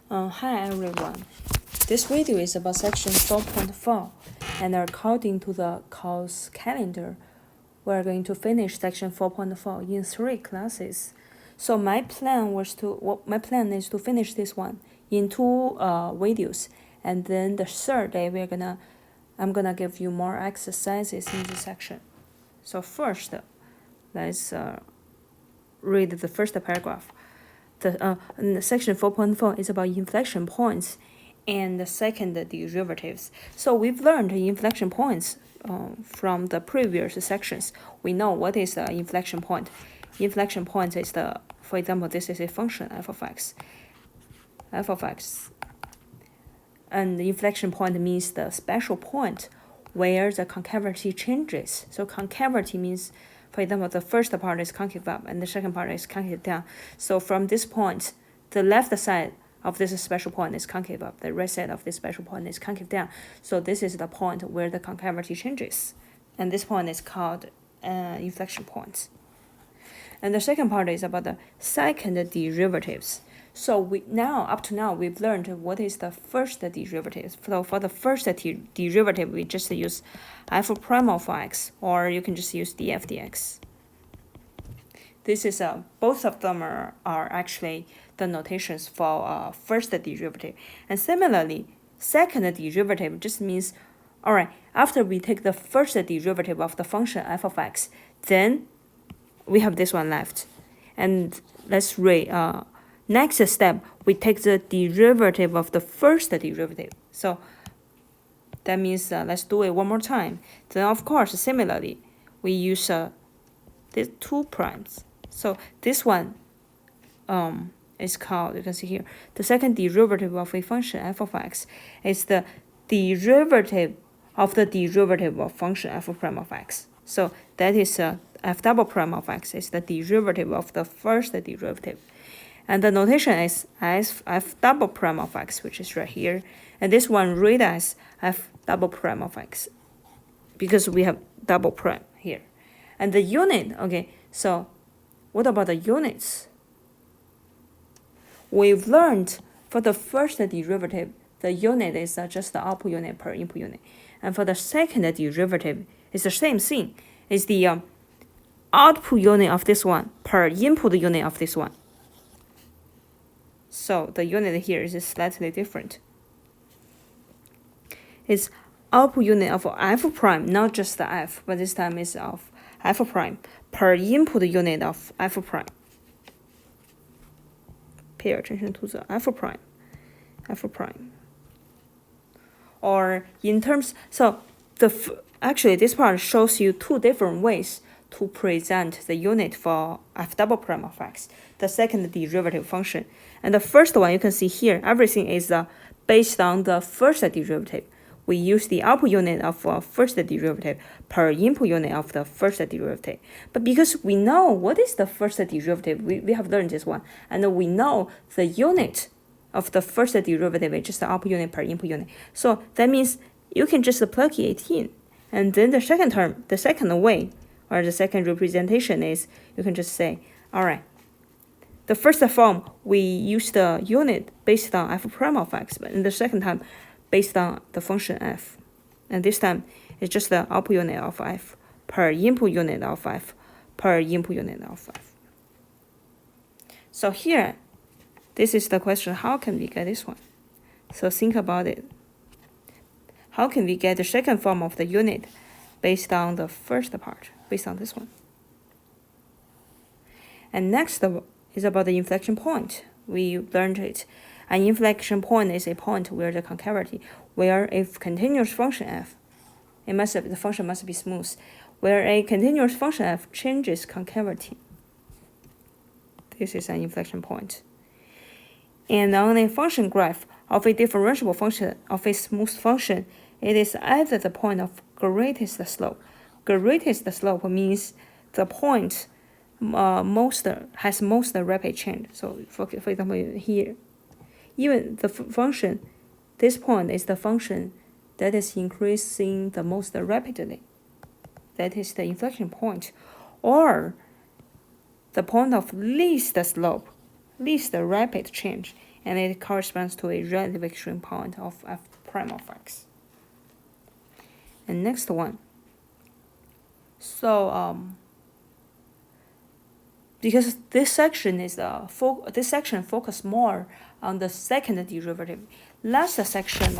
Hi everyone. This video is about section 4.4, and according to the course calendar, we're going to finish section 4.4 in 3 classes. So my plan is to finish this one in 2 videos, and then the third day I'm gonna give you more exercises in this section. So first, let's read the first paragraph. The section 4.4 is about inflection points and the second derivatives. So we've learned inflection points from the previous sections. We know what is the inflection point. Inflection point is for example, this is a function f of x. And the inflection point means the special point where the concavity changes. So concavity means, for example, the first part is concave up and the second part is concave down. So from this point, the left side of this special point is concave up, the right side of this special point is concave down. So this is the point where the concavity changes. And this point is called inflection point. And the second part is about the second derivatives. So up to now, we've learned what is the first derivative. So for the first derivative, we just use f prime of x, or you can just use df dx. This is both of them are actually the notations for first derivative. And similarly, second derivative just means, all right, after we take the first derivative of the function f of x, then we have this one left. And let's read. Next step, we take the derivative of the first derivative. So that means let's do it one more time. Then of course, similarly, we use these 2 primes. So this one is called, you can see here, the second derivative of a function f of x is the derivative of the derivative of function f prime of x. So that is f double prime of x is the derivative of the first derivative. And the notation is as f double prime of x, which is right here. And this one read as f double prime of x, because we have double prime here. And the unit, okay, so what about the units? We've learned for the first derivative, the unit is just the output unit per input unit. And for the second derivative, it's the same thing. It's the output unit of this one per input unit of this one. So the unit here is slightly different. It's output unit of f prime, not just the f, but this time is of f prime per input unit of f prime. Pay attention to the f prime. Or in terms, so actually this part shows you 2 different ways to present the unit for f double prime of x, the second derivative function. And the first one, you can see here, everything is based on the first derivative. We use the output unit of first derivative per input unit of the first derivative. But because we know what is the first derivative, we have learned this one, and we know the unit of the first derivative is just the output unit per input unit. So that means you can just plug it in. And then the second term, the second way, or the second representation is, you can just say, all right, the first form, we use the unit based on f prime of x, but in the second time, based on the function f. And this time, it's just the output unit of f per input unit of f per input unit of f. So here, this is the question, how can we get this one? So think about it. How can we get the second form of the unit based on the first part, based on this one? And next is about the inflection point. We learned it. An inflection point is a point where the concavity, where a continuous function f, the function must be smooth, where a continuous function f changes concavity. This is an inflection point. And on a function graph of a differentiable function of a smooth function, it is at the point of greatest slope. Greatest slope means the point has most rapid change. So for example here, even the function, this point is the function that is increasing the most rapidly. That is the inflection point. Or the point of least slope, least rapid change, and it corresponds to a relative extreme point of f prime of x. And next one. So because this section is this section focus more on the second derivative. Last section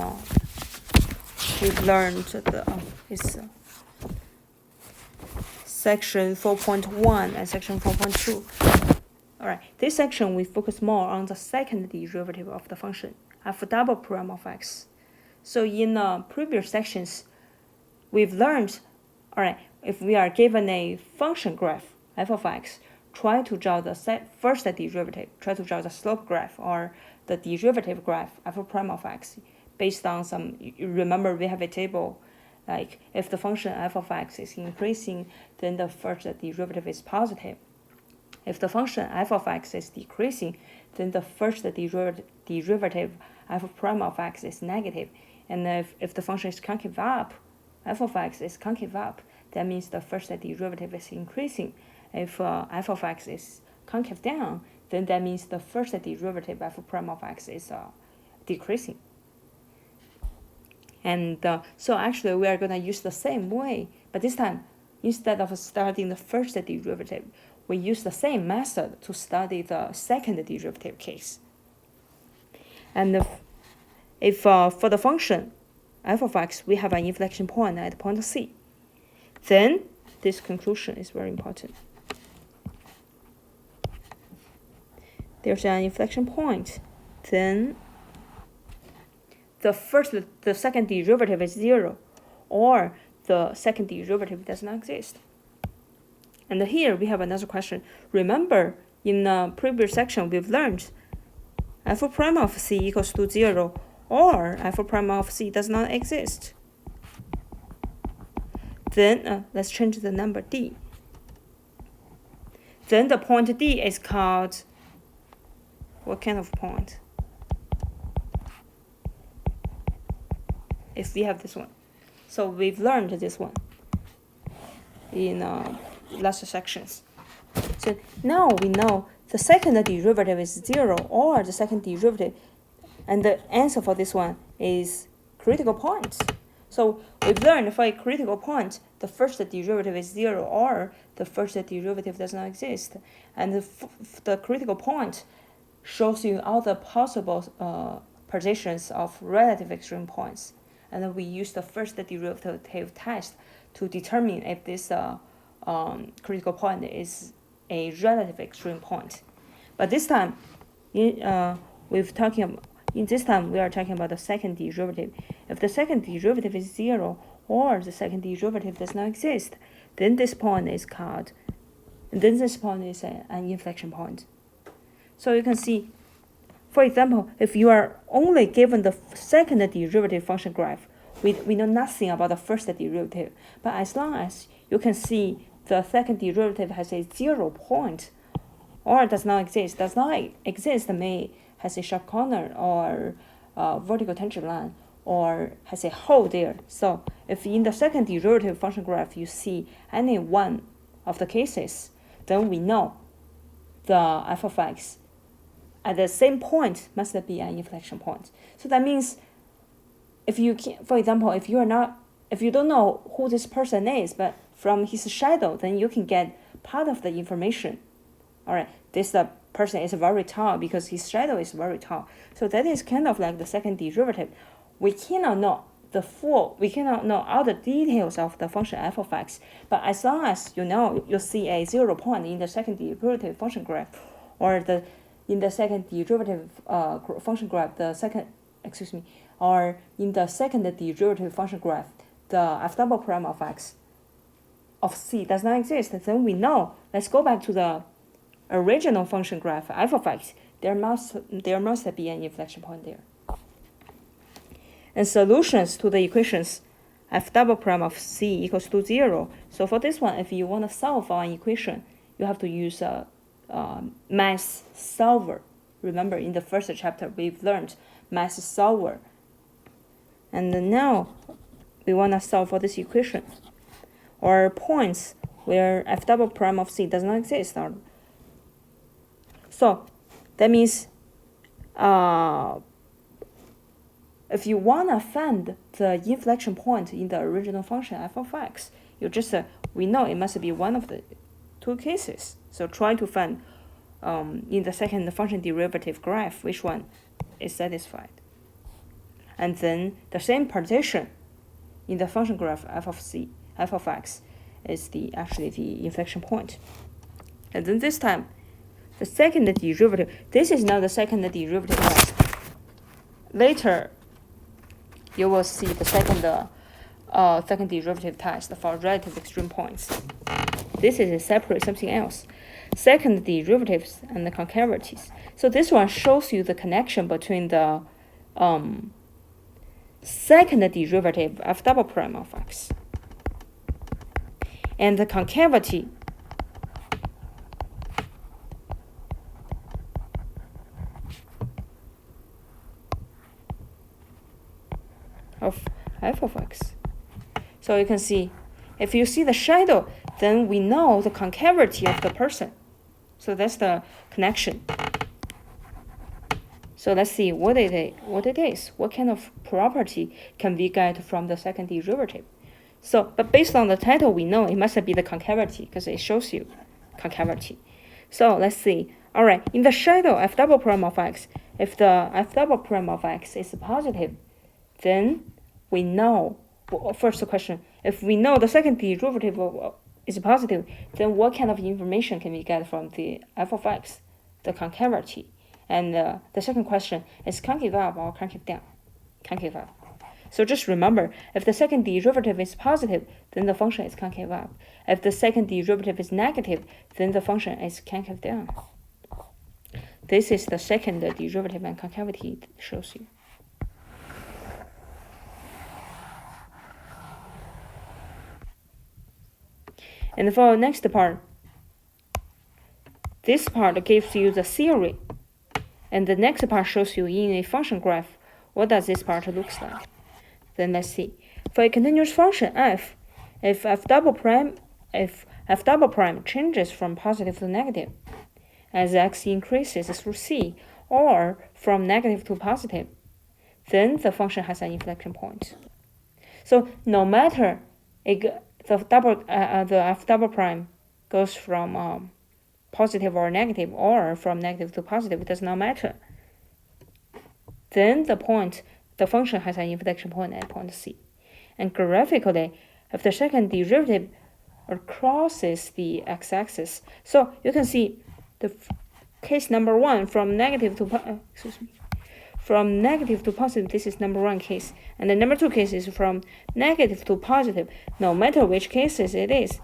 we've learned is section 4.1 and section 4.2. All right, this section we focus more on the second derivative of the function f double prime of x. So in previous sections, we've learned, all right, if we are given a function graph f of x, try to draw the first derivative, try to draw the slope graph or the derivative graph f prime of x based on some, you remember we have a table, like if the function f of x is increasing, then the first derivative is positive. If the function f of x is decreasing, then the first derivative f prime of x is negative. And if the function is concave up, f of x is concave up, that means the first derivative is increasing. If f of x is concave down, then that means the first derivative f prime of x is decreasing. And so actually we are going to use the same way, but this time, instead of studying the first derivative, we use the same method to study the second derivative case. And if for the function f of x, we have an inflection point at point C, then this conclusion is very important. There's an inflection point, then the second derivative is 0, or the second derivative does not exist. And here we have another question. Remember, in the previous section we've learned f prime of c equals to 0, or f prime of c does not exist. Then let's change the number d. Then the point d is called what kind of point? If we have this one. So we've learned this one in last sections. So now we know the second derivative is 0, or the second derivative, and the answer for this one is critical point. So we've learned for a critical point, the first derivative is 0, or the first derivative does not exist. And the critical point shows you all the possible positions of relative extreme points. And then we use the first derivative test to determine if this critical point is a relative extreme point. But this time, we are talking about the second derivative. If the second derivative is 0, or the second derivative does not exist, then this point is called, and then this point is an inflection point. So you can see, for example, if you are only given the second derivative function graph, we know nothing about the first derivative. But as long as you can see the second derivative has a 0 point, or does not exist may has a sharp corner or vertical tangent line, or has a hole there. So if in the second derivative function graph you see any one of the cases, then we know the f of x at the same point must be an inflection point. So that means if you can, for example, if you don't know who this person is, but from his shadow, then you can get part of the information. All right, this person is very tall because his shadow is very tall. So that is kind of like the second derivative. We cannot know all the details of the function f of x, but as long as you see a 0 point in the second derivative function graph, or in the second derivative function graph, or in the second derivative function graph, the f double prime of x of c does not exist, then we know, let's go back to the original function graph f of x, there must be an inflection point there. And solutions to the equations f double prime of c equals to 0. So for this one, if you want to solve an equation, you have to use a math solver. Remember, in the first chapter, we've learned math solver. And now we want to solve for this equation, or points where f double prime of c does not exist. So that means if you want to find the inflection point in the original function f of x, you just, we know it must be one of the two cases. So try to find in the second function derivative graph which one is satisfied. And then the same partition in the function graph f of x is actually the inflection point. And then this time, the second derivative, this is now the second derivative test. Later, you will see the second derivative test for relative extreme points. This is a separate something else. Second derivatives and the concavities. So this one shows you the connection between the second derivative f double prime of x and the concavity of f of x. So you can see, if you see the shadow, then we know the concavity of the person. So that's the connection. So let's see what it is. What kind of property can we get from the second derivative? So, but based on the title, we know it must be the concavity because it shows you concavity. So let's see. All right, in the shadow f double prime of x, if the f double prime of x is positive, then we know, first question, if we know the second derivative is positive, then what kind of information can we get from the f of x, the concavity? And the second question is concave up or concave down? Concave up. So just remember, if the second derivative is positive, then the function is concave up. If the second derivative is negative, then the function is concave down. This is the second derivative and concavity it shows you. And for the next part, this part gives you the theory. And the next part shows you in a function graph, what does this part looks like. Then let's see. For a continuous function f, if f double prime changes from positive to negative, as x increases through c, or from negative to positive, then the function has an inflection point. So no matter the f double prime goes from positive or negative, or from negative to positive, it does not matter. Then the function has an inflection point at point C. And graphically, if the second derivative crosses the x-axis, so you can see the case number one from negative to positive, this is number one case. And the number two case is from negative to positive. No matter which cases it is,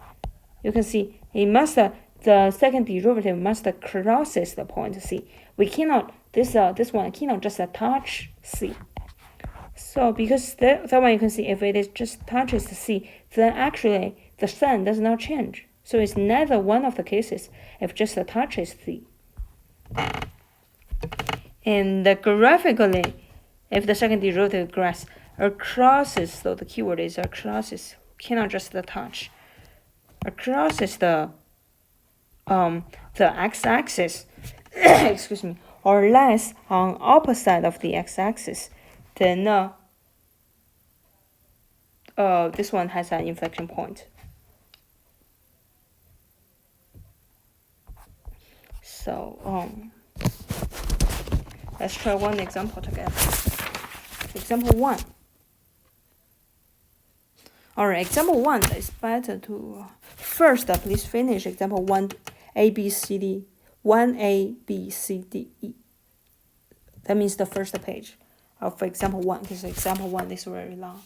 you can see it must the second derivative must crosses the point C. We cannot, this one cannot just touch C. So because that one you can see, if it is just touches C, then actually the sign does not change. So it's neither one of the cases if just touches C. And graphically, if the second derivative crosses, so the keyword is crosses, cannot just touch, crosses the x-axis, excuse me, or less on opposite of the x-axis, then this one has an inflection point. So let's try one example together. Example 1. All right, example 1 is better to first. Please finish example 1, A, B, C, D. 1A, B, C, D, E. That means the first page of example 1, because example 1 is very long.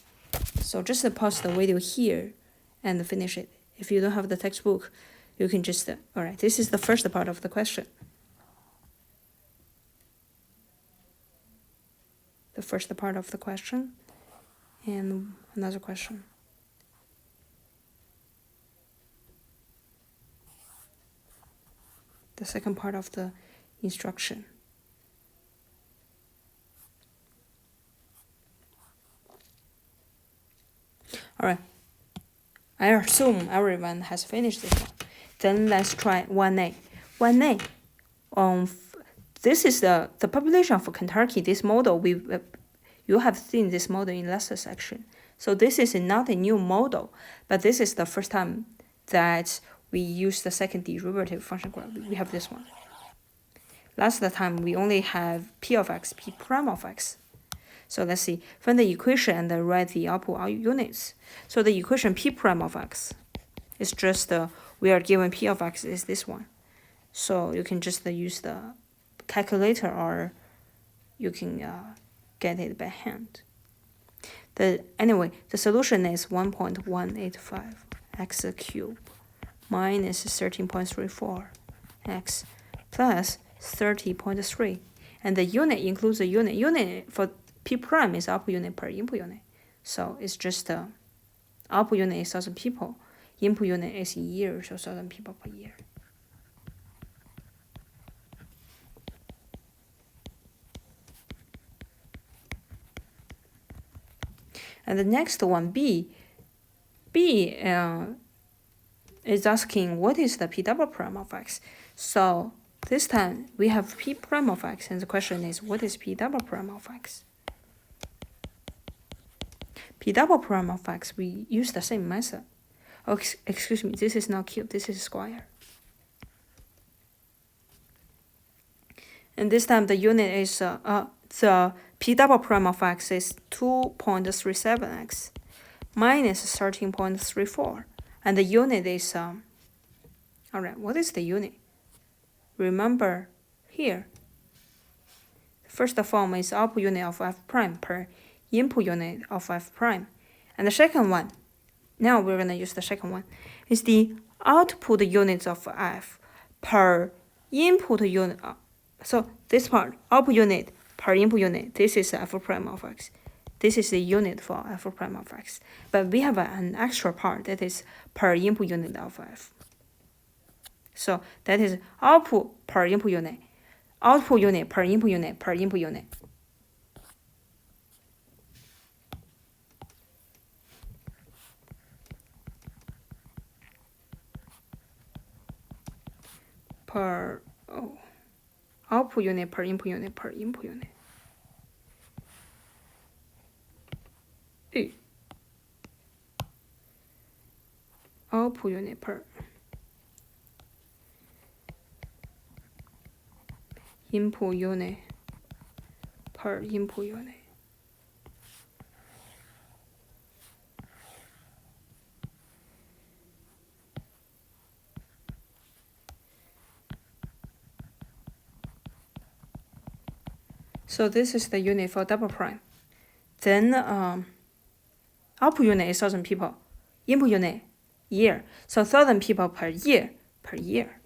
So just pause the video here and finish it. If you don't have the textbook, you can just, all right, this is the first part of the question. The first part of the question and another question. The second part of the instruction. All right. I assume everyone has finished this one. Then let's try 1A. 1A. this is the population of Kentucky. This model, you have seen this model in lesser section. So this is not a new model, but this is the first time that we use the second derivative function graph. We have this one. Last time we only have p of x, p prime of x. So let's see, find the equation and then write the output units. So the equation p prime of x is just we are given p of x is this one. So you can just use the calculator, or you can get it by hand. Anyway, the solution is 1.185 x cubed minus 13.34 x plus 30.3. And the unit includes the unit. Unit for p prime is output unit per input unit. So it's just output unit is 1,000 people. Input unit is year, so 1,000 people per year. And the next one, B is asking what is the p double prime of x. So this time we have p prime of x, and the question is what is p double prime of x? P double prime of x, we use the same method. Oh, excuse me, this is not cube, this is square. And this time the unit is the p double prime of x is 2.37x minus 13.34, and the unit is all right. What is the unit? Remember here, first form is output unit of f prime per input unit of f prime, and the second one, now we're gonna use the second one, is the output units of f per input unit. So this part, output unit per input unit, this is f prime of x. This is the unit for f prime of x. But we have an extra part that is per input unit of f. So that is output per input unit, output unit per input unit per input unit. Output unit per input unit per input unit. Output unit per input unit per input unit. So this is the unit for double prime. Then output unit is 1,000 people. Input unit, year. So 1,000 people per year, per year.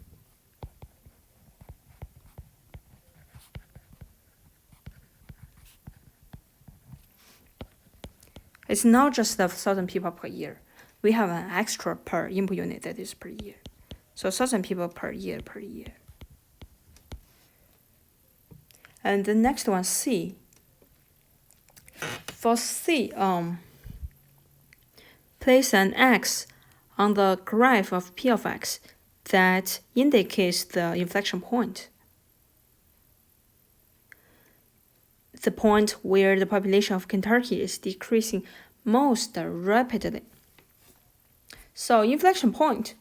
It's not just the 1,000 people per year. We have an extra per input unit that is per year. So 1,000 people per year, per year. And the next one, C. For C, place an X on the graph of P of X that indicates the inflection point. The point where the population of Kentucky is decreasing most rapidly. So inflection point,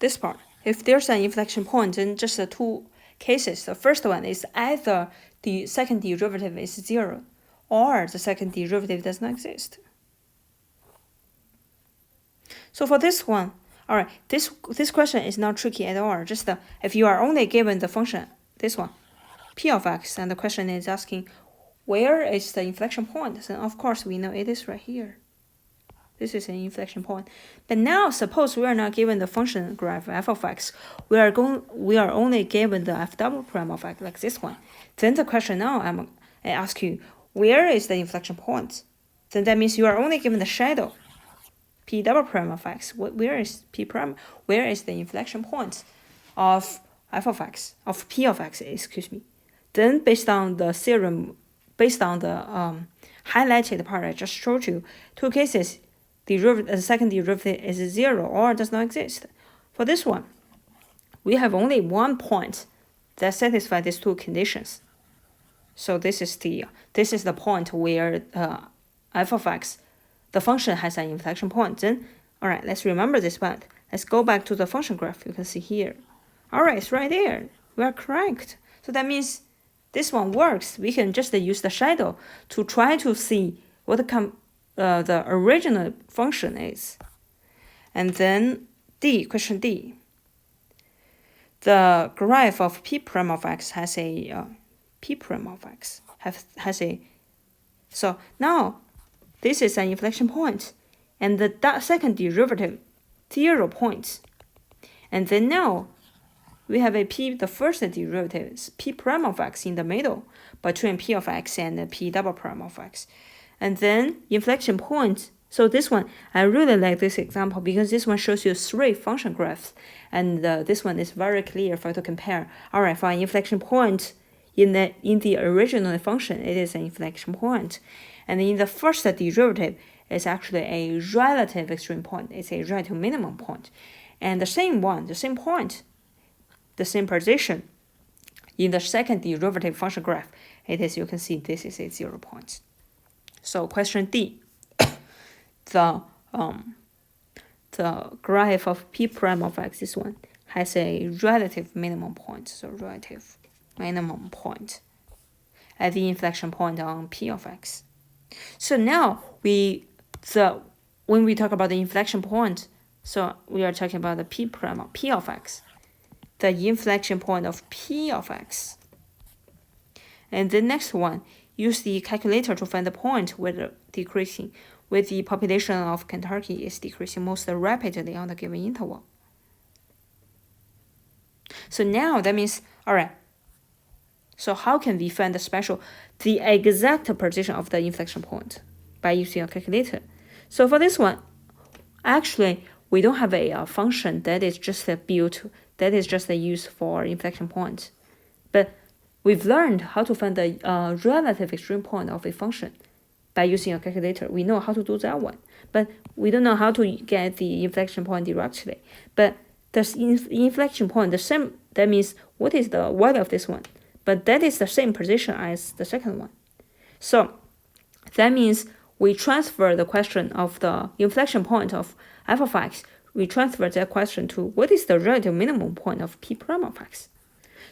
this part. If there's an inflection point, then just the two cases. The first one is either the second derivative is 0 or the second derivative does not exist. So for this one, all right, this question is not tricky at all. Just if you are only given the function, this one, p of x, and the question is asking where is the inflection point, then of course we know it is right here. This is an inflection point. But now suppose we are not given the function graph f of x. We are only given the f double prime of x, like this one. Then the question now I ask you, where is the inflection point? Then that means you are only given the shadow p double prime of x. Where is p prime? Where is the inflection point of f of x, of p of x, excuse me. Then based on the theorem, based on the highlighted part I just showed you, two cases, the second derivative is 0 or does not exist. For this one, we have only one point that satisfies these two conditions. So this is the point where f of x, the function has an inflection point. Then, all right, let's remember this point. Let's go back to the function graph. You can see here. All right, it's right there. We are correct. So that means this one works. We can just use the shadow to try to see what the original function is. And then question D. The graph of p prime of x has a p prime of x has a. So now this is an inflection point, and the second derivative 0 points, and then now we have the first derivative is p prime of x in the middle between p of x and p double prime of x, and then inflection point. So this one, I really like this example because this one shows you 3 function graphs, and this one is very clear for you to compare. All right, for an inflection point in the original function, it is an inflection point, and in the first derivative, it's actually a relative extreme point. It's a relative minimum point, and the same point, the same position in the second derivative function graph. It is, you can see this is a 0 point. So question D. The graph of p prime of x, this one, has a relative minimum point. So relative minimum point at the inflection point on p of x. So now when we talk about the inflection point, so we are talking about the p prime of p of x, the inflection point of p of x. And the next one, use the calculator to find the point where the population of Kentucky is decreasing most rapidly on the given interval. So now that means, all right, so how can we find the exact position of the inflection point? By using a calculator. So for this one, actually, we don't have a function that is just used for inflection point. But we've learned how to find the relative extreme point of a function by using a calculator. We know how to do that one, but we don't know how to get the inflection point directly. But the inflection point, the same, that means what is the value of this one? But that is the same position as the second one. So that means we transfer the question of the inflection point of f of x, we transfer that question to what is the relative minimum point of p prime of x.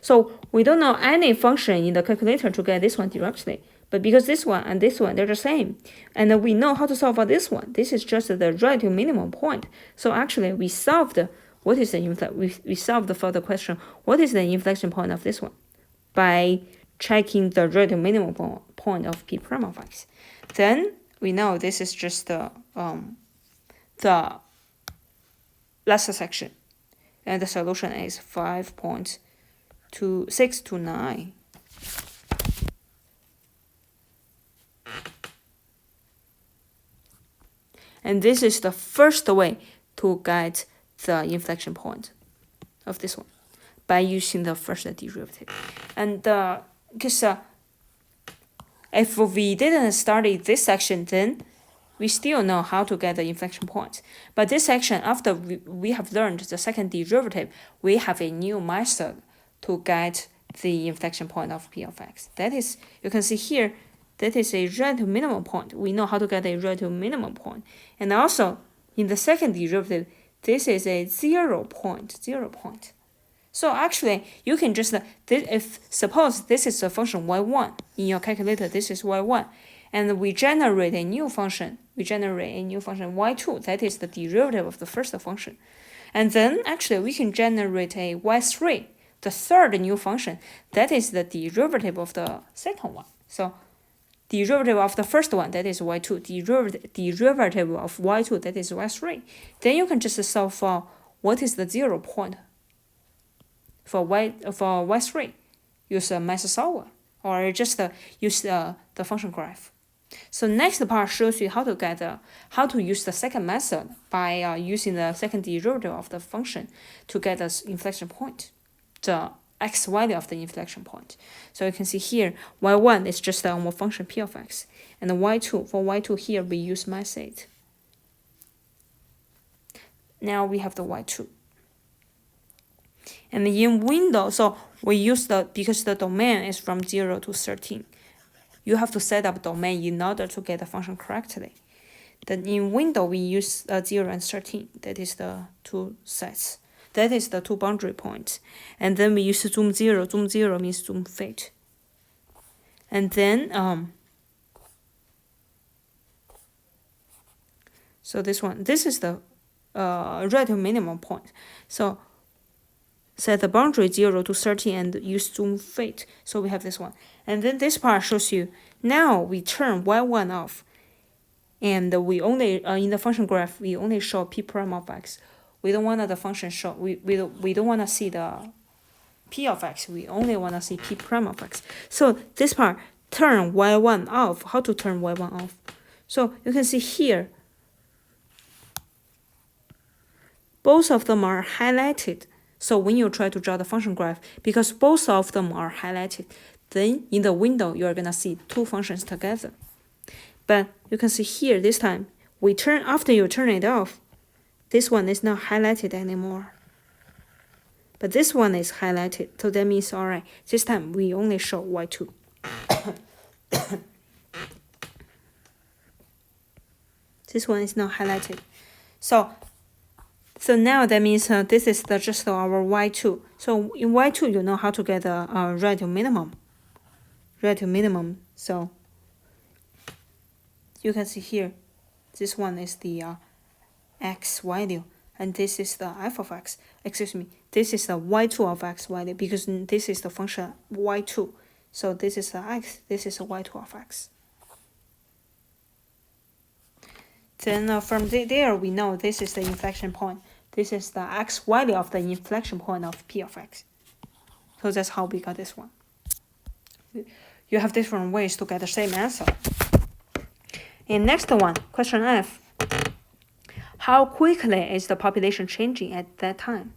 So we don't know any function in the calculator to get this one directly. But because this one and this one, they're the same. And we know how to solve for this one. This is just the relative minimum point. So actually, we solved for the question, what is the inflection point of this one? By checking the relative minimum point of p prime of x. Then we know this is just the last section. And the solution is 5.629. And this is the first way to get the inflection point of this one by using the first derivative. And because if we didn't study this section, then we still know how to get the inflection point. But this section, after we have learned the second derivative, we have a new method to get the inflection point of p of x. That is, you can see here, that is a relative minimum point. We know how to get a relative minimum point. And also, in the second derivative, this is a 0 point. So actually, you can just, suppose this is a function y1, in your calculator, this is y1, and we generate a new function y2, that is the derivative of the first function. And then, actually, we can generate a y3, the third new function, that is the derivative of the second one. So, derivative of the first one, that is y2, derivative of y2, that is y3. Then you can just solve for what is the 0 point for y3. Use a method solver, or just use the function graph. So next part shows you how to use the second method by using the second derivative of the function to get the inflection point, the x value of the inflection point. So you can see here, y1 is just our function p of x, and y2, for y2 here we use method. Now we have the y2. And in window, so we use because the domain is from 0 to 13. You have to set up domain in order to get the function correctly. Then in window, we use 0 and 13. That is the two sets. That is the two boundary points. And then we use zoom 0. Zoom 0 means zoom fit. And then, so this is the relative minimum point. So set the boundary 0 to 13 and use zoom fit. So we have this one. And then this part shows you, now we turn y1 off. And we only, in the function graph, we only show p prime of x. We don't want the function show, we don't want to see the p of x. We only want to see p prime of x. So this part, turn y1 off. How to turn y1 off? So you can see here, both of them are highlighted. So when you try to draw the function graph, because both of them are highlighted, then in the window, you are going to see two functions together. But you can see here, this time, after you turn it off, this one is not highlighted anymore. But this one is highlighted, so that means, all right, this time we only show y2. This one is not highlighted. So now that means this is just our y2. So in y2, you know how to get the relative minimum. Relative minimum, so you can see here, this one is the x value, and this is the f of x. Excuse me, this is the y2 of x value, because this is the function y2. So this is the x, this is the y2 of x. Then from there, we know this is the inflection point. This is the x value of the inflection point of p of x. So that's how we got this one. You have different ways to get the same answer. And next one, question F. How quickly is the population changing at that time?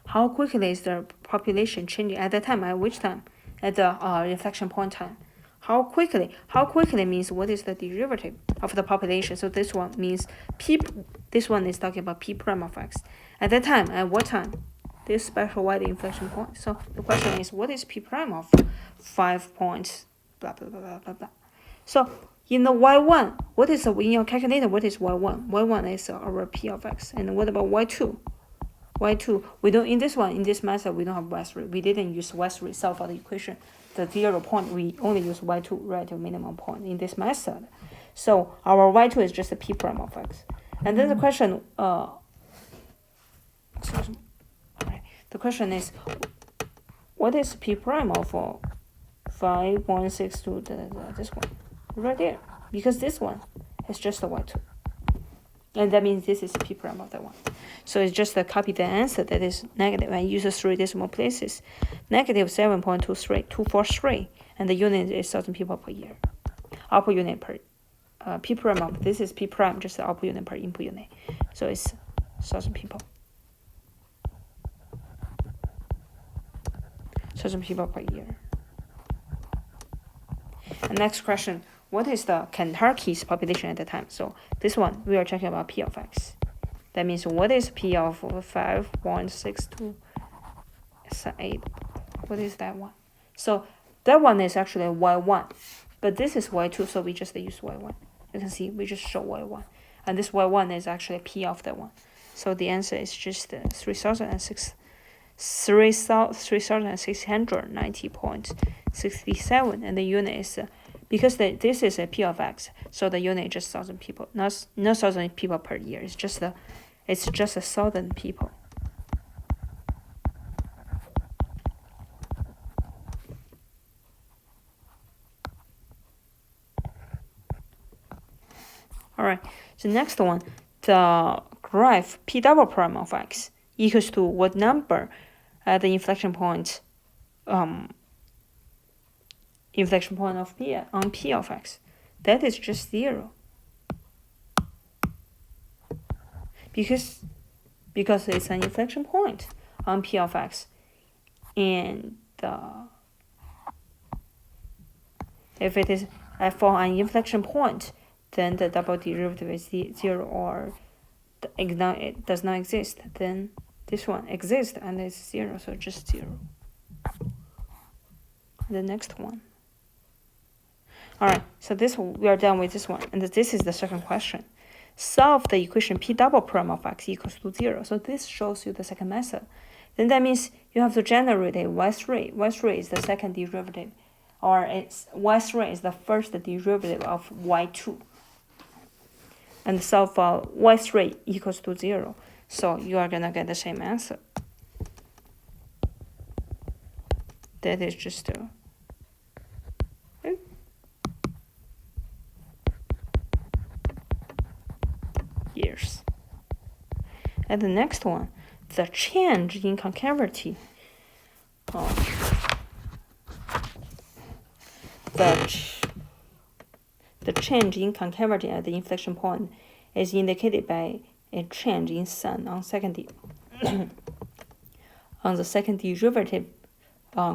How quickly is the population changing at that time? At which time? At the inflection point time. How quickly? How quickly means what is the derivative of the population? So this one means p. This one is talking about p prime of x. At that time, at what time? This special value inflection point. So the question is, what is p prime of 5 points? Blah blah blah blah blah blah. So in the y1, what is in your calculator? What is y1? Y1 is our p of x. And what about y2? Y2, we don't in this method we don't have y3. We didn't use y3 solve for the equation. The 0 point, we only use y2 relative minimum point in this method. So our y2 is just a p prime of x. And then the question, excuse me. Right. The question is, what is p prime of 5.62? This one, right there, because this one is just the y2, and that means this is p prime of that one. So it's just a copy the answer that is negative and use 3 decimal places. Negative 7.23243, and the unit is 1,000 people per year. Output unit per p prime of this is p prime, just the output unit per input unit. So it's 1,000 people. 1,000 people per year. And next question, what is the Kentucky's population at the time? So this one, we are checking about p of x. That means what is p of 5.6278? What is that one? So that one is actually y1, but this is y2, so we just use y1. You can see we just show y1, and this y1 is actually p of that one. So the answer is just 3,690.67, and the unit is because this is a p of x, so the unit is just 1,000 people, not 1,000 people per year. It's just 1,000 people. All right. So next one, the graph p double prime of x equals to what number at the inflection point? Inflection point of p on p of x. That is just 0. Because it's an inflection point on p of x, and if it is for an inflection point, then the double derivative is 0 or it does not exist. Then this one exists and it's 0, so just 0. The next one. All right, so we are done with this one, and this is the second question. Solve the equation p double prime of x equals to 0. So this shows you the second method. Then that means you have to generate a y3. Y3 is the second derivative, or y3 is the first derivative of y2. And solve for y3 equals to 0. So you are gonna get the same answer. That is just years. And the next one, the change in concavity. The change in concavity at the inflection point is indicated by a change in sign on on the second derivative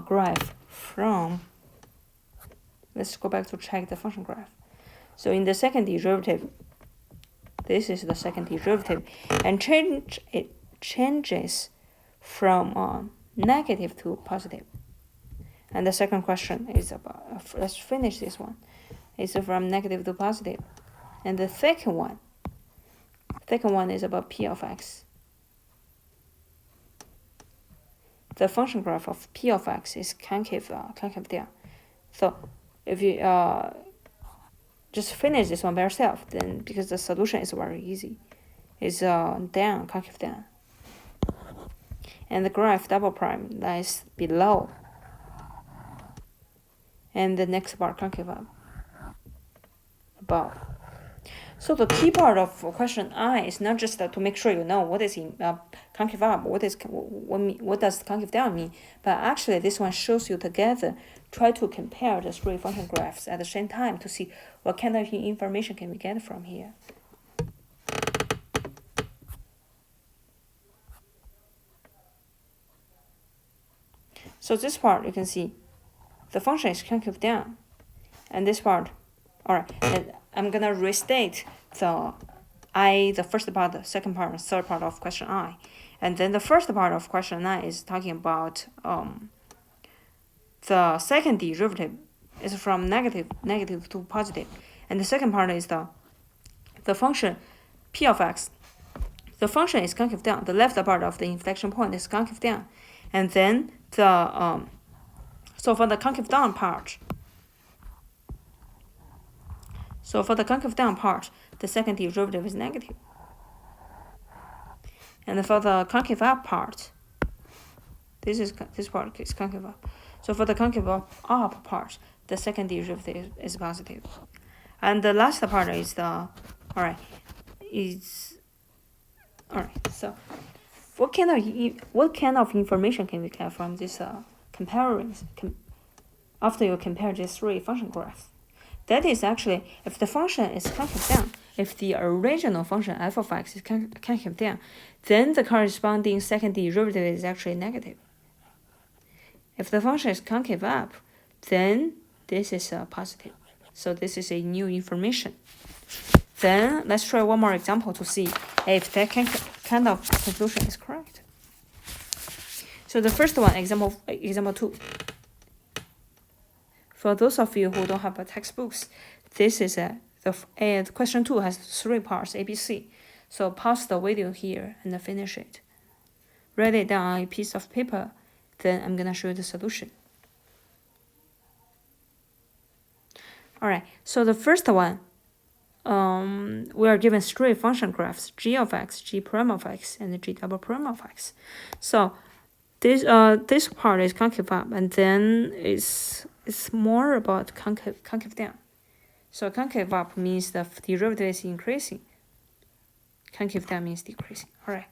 graph from. Let's go back to check the function graph. So in the second derivative, this is the second derivative, and it changes from negative to positive. And the second question is about, let's finish this one. It's from negative to positive. And the second one is about p of x. The function graph of p of x is concave down. So if you just finish this one by yourself, then because the solution is very easy, it's down, concave down. And the graph double prime lies below. And the next part concave up above. So the key part of question I is not just to make sure you know what is in concave up, what does concave down mean, but actually this one shows you together. Try to compare the three function graphs at the same time to see what kind of information can we get from here. So this part you can see the function is concave down, and this part, all right, and I'm gonna restate the first part, the second part, and third part of question I, and then the first part of question I is talking about the second derivative is from negative to positive, and the second part is the function p of x. The function is concave down. The left part of the inflection point is concave down, and then the so for the concave down part. The second derivative is negative. And for the concave up part, this part is concave up. So for the concave up part, the second derivative is positive. And the last part is so what kind of information can we get from this comparisons after you compare these three function graphs? That is actually, if the function is concave down, if the original function f of x is concave down, then the corresponding second derivative is actually negative. If the function is concave up, then this is positive. So this is a new information. Then let's try one more example to see if that kind of conclusion is correct. So the first one, example 2. For those of you who don't have textbooks, this is the question 2 has 3 parts, A, B, C. So pause the video here and finish it. Write it down on a piece of paper. Then I'm gonna show you the solution. All right. So the first one, we are given 3 function graphs: g of x, g prime of x, and g double prime of x. So this part is concave up, and then it's more about concave down. So concave up means the derivative is increasing. Concave down means decreasing. All right.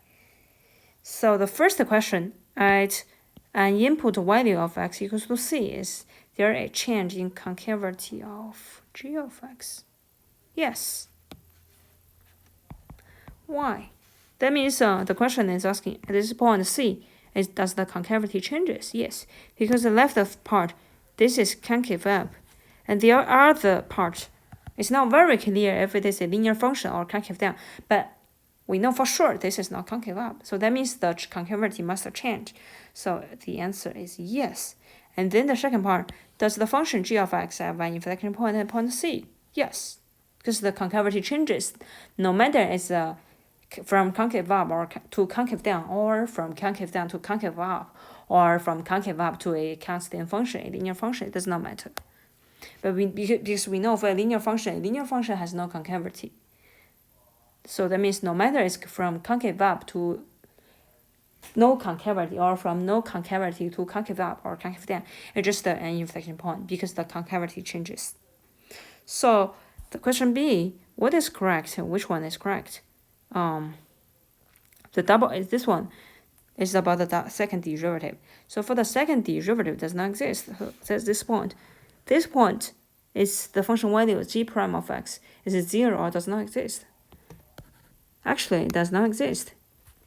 So the first question at an input value of x equals to c, is there a change in concavity of g of x? Yes. Why? That means the question is asking at this point C, does the concavity changes? Yes, because the left part, this is concave up, and the other part, it's not very clear if it is a linear function or concave down, but we know for sure this is not concave up. So that means the concavity must change. So the answer is yes. And then the second part, does the function g of x have an inflection point at point C? Yes, because the concavity changes no matter it's from concave up or to concave down, or from concave down to concave up, or from concave up to a constant function, a linear function. It does not matter. But because we know for a linear function has no concavity. So that means no matter it's from concave up to no concavity, or from no concavity to concave up or concave down, it's just an inflection point because the concavity changes. So the question B, what is correct? Which one is correct? The double is this one. Is about the second derivative. So for the second derivative does not exist. So that's this point. This point is the function value g prime of x. Is it 0 or does not exist? Actually, it does not exist.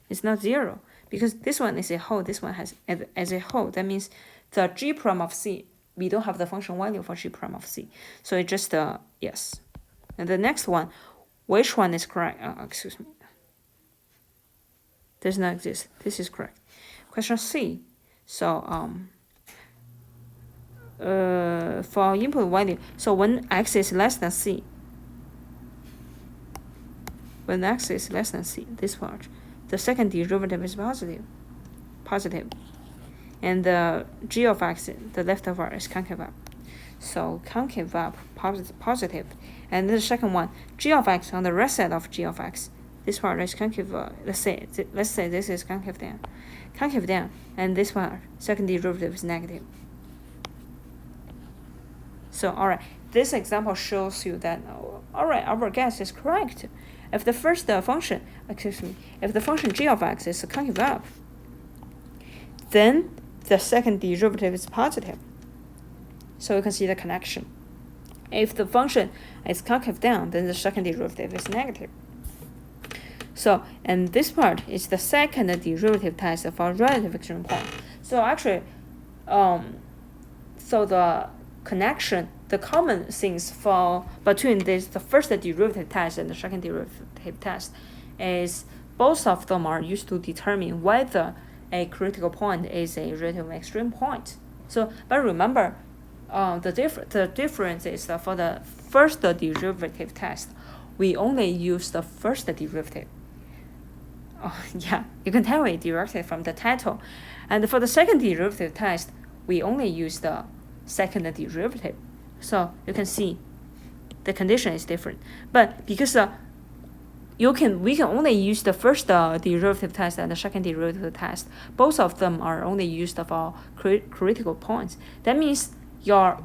It's not 0 because this one is a whole. This one has as a whole. That means the g prime of c, we don't have the function value for g prime of c. So it just yes. And the next one, which one is correct? Excuse me. Does not exist. This is correct. Question C. So for input value, so when x is less than c, this part, the second derivative is positive, and the g of x, the left part is concave up. So concave up positive, and the second one, g of x on the right side of g of x. This part is concave. Let's say this is concave down, and this part second derivative is negative. So all right, this example shows you that all right, our guess is correct. If the first function, if the function g of x is concave up, then the second derivative is positive. So you can see the connection. If the function is concave down, then the second derivative is negative. So, and this part is the second derivative test for relative extreme point. So actually, so the connection, the common things for between the first derivative test and the second derivative test is both of them are used to determine whether a critical point is a relative extreme point. So, but remember, the difference is that for the first derivative test, we only use the first derivative. Oh, yeah, you can tell it directly from the title. And for the second derivative test, we only use the second derivative. So you can see the condition is different. But because we can only use the first derivative test and the second derivative test, both of them are only used for critical points. That means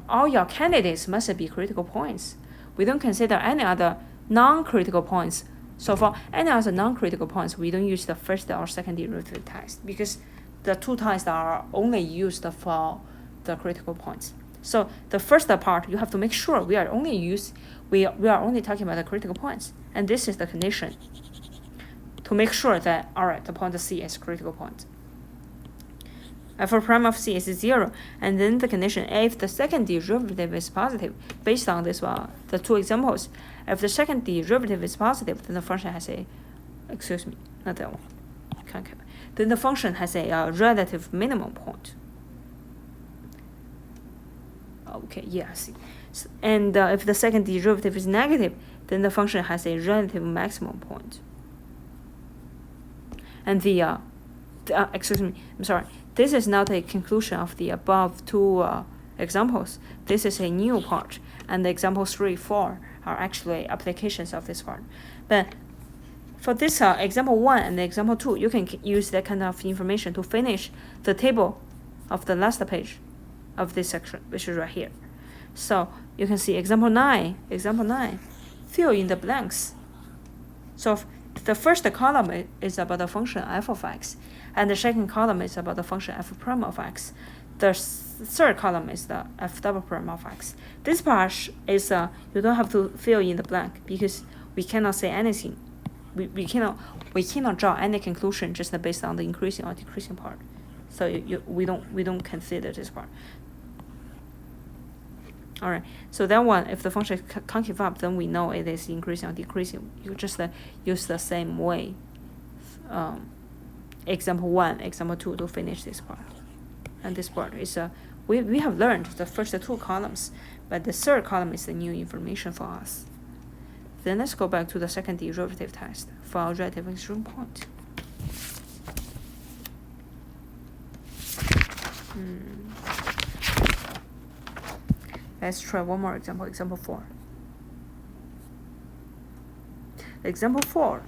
all your candidates must be critical points. We don't consider any other non-critical points. So for any other non-critical points, we don't use the first or second derivative test because the two tests are only used for the critical points. So the first part, you have to make sure we are only talking about the critical points, and this is the condition to make sure that all right, the point C is critical point. F prime of C is 0, and then the condition if the second derivative is positive, based on this the two examples, if the second derivative is positive, then the function has a, not that one, concave. Then the function has a relative minimum point. Okay, yeah, I see. So, and if the second derivative is negative, then the function has a relative maximum point. And I'm sorry. This is not a conclusion of the above two examples. This is a new part, and the example 3, 4 are actually applications of this part. But for this example 1 and the example 2, you can use that kind of information to finish the table of the last page of this section, which is right here. So you can see example 9, fill in the blanks. So the first column is about the function f of x, and the second column is about the function f prime of x. The third column is the f double prime of x. This part is you don't have to fill in the blank because we cannot say anything. We cannot draw any conclusion just based on the increasing or decreasing part. So we don't consider this part. All right, so that one, if the function is concave up, then we know it is increasing or decreasing. You just use the same way example 1, example 2 to finish this part. And this part is we have learned the first 2 columns, but the third column is the new information for us. Then let's go back to the second derivative test for our relative extreme point. Let's try one more example, example 4. Example 4,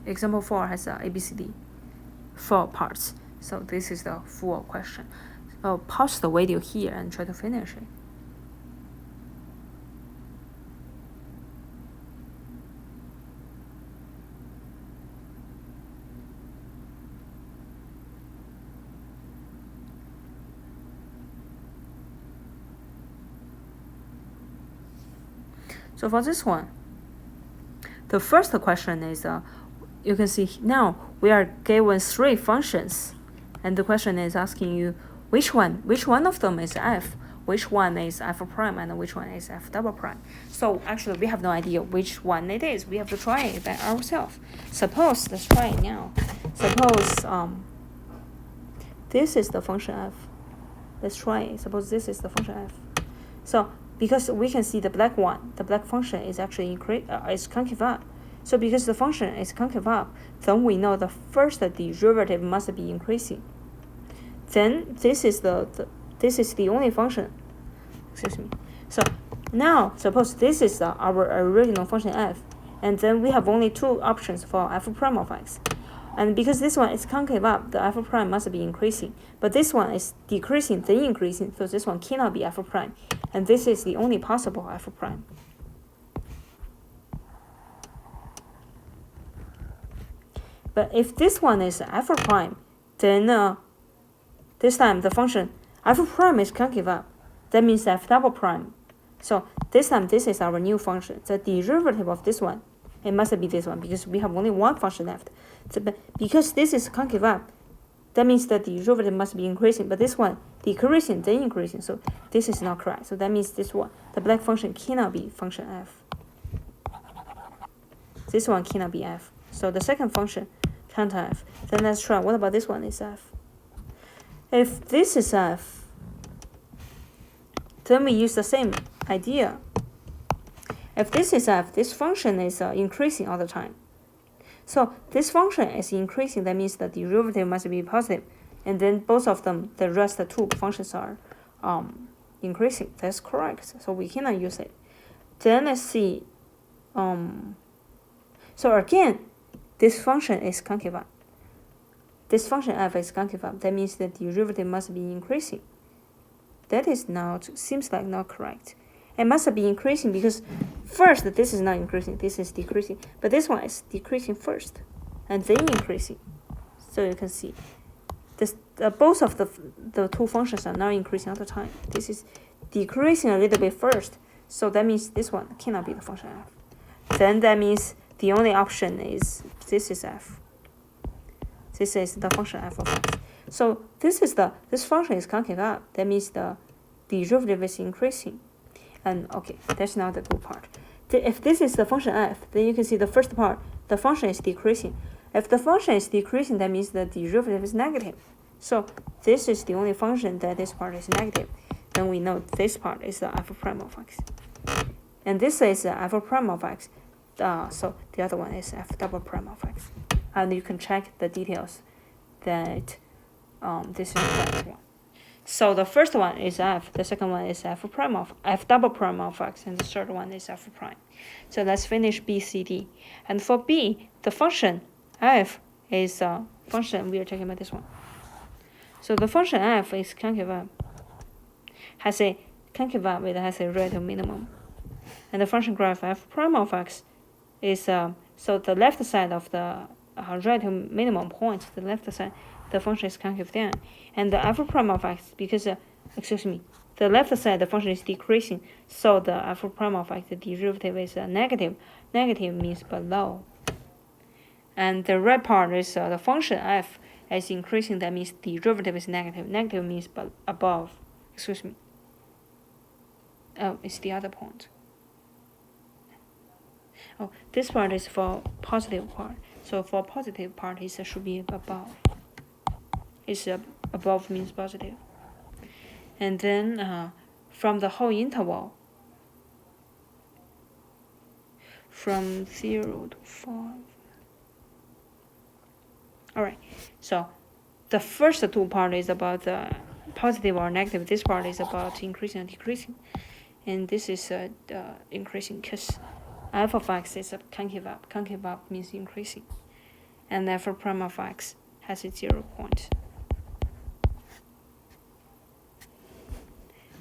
example 4 has ABCD 4 parts. So this is the full question. So pause the video here and try to finish it. So for this one, the first question is, you can see now we are given 3 functions, and the question is asking you which one of them is f, which one is f prime, and which one is f double prime. So actually we have no idea which one it is. We have to try it by ourselves. Suppose, let's try it now. Suppose this is the function f. Let's try it. Suppose this is the function f. So because we can see the black function is actually is concave up. So because the function is concave up, then we know the first derivative must be increasing. Then this is the only function. Excuse me. So now suppose this is our original function f, and then we have only 2 options for f prime of x. And because this one is concave up, the f prime must be increasing. But this one is decreasing, then increasing, so this one cannot be f prime. And this is the only possible f prime. But if this one is f prime, then this time the function f prime is concave up. That means f double prime. So this time this is our new function. The derivative of this one, it must be this one because we have only 1 function left. So, because this is concave up, that means the derivative must be increasing. But this one decreasing, then increasing. So this is not correct. So that means this one, the black function cannot be function f. This one cannot be f. So the second function can't f. Then let's try. What about this one is f? If this is f, then we use the same idea. If this is f, this function is increasing all the time. So this function is increasing, that means the derivative must be positive. And then both of them, the rest 2 functions are increasing. That's correct. So we cannot use it. Then let's see. So again, this function is concave up. This function f is concave up. That means the derivative must be increasing. That is not, seems like not correct. It must be increasing because first this is not increasing, this is decreasing. But this one is decreasing first and then increasing. So you can see this, both of the 2 functions are now increasing all the time. This is decreasing a little bit first. So that means this one cannot be the function f. Then that means the only option is this is f. This is the function f of x. So this function is concave up. That means the derivative is increasing. And okay, that's not the good part. If this is the function f, then you can see the first part, the function is decreasing. If the function is decreasing, that means the derivative is negative. So this is the only function that this part is negative. Then we know this part is the f prime of x. And this is the f prime of x. So the other one is f double prime of x. And you can check the details that this is the correct one. So the first one is f, the second one is f double prime of x, and the third one is f prime. So let's finish B, C, D. And for B, the function f is a function, we are talking about this one. So the function f is concave up, has a relative minimum. And the function graph f prime of x is, so the left side of the relative minimum point, the left side, the function is concave down. And the f prime of x, because, the left side, the function is decreasing, so the f prime of x, the derivative is negative. Negative means below. And the right part is the function f is increasing, that means the derivative is negative. Negative means above. Oh, it's the other point. Oh, this part is for positive part. So for positive part, it should be above. It's above means positive. And then from the whole interval, from 0 to 5. All right, so the first two part is about the positive or negative. This part is about increasing and decreasing. And this is the increasing, because f of x is a concave up. Concave up means increasing. And f prime of x has a 0 point.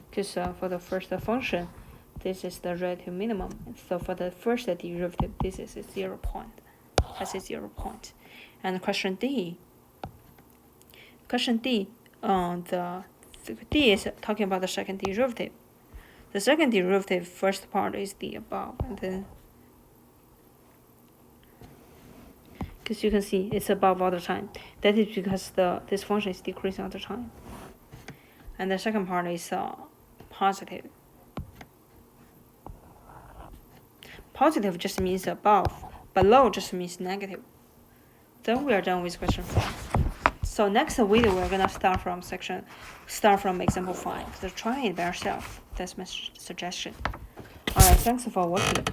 Because for the first function, this is the relative minimum. So for the first derivative, this is a 0 point. Has a 0 point. And question D. Question D, the D is talking about the second derivative. The second derivative, first part is the above, and then because you can see it's above all the time. That is because this function is decreasing all the time. And the second part is positive. Positive just means above. Below just means negative. Then we are done with question 4. So next video we're gonna start from example 5. So try it by yourself. That's my suggestion. Alright, thanks for watching.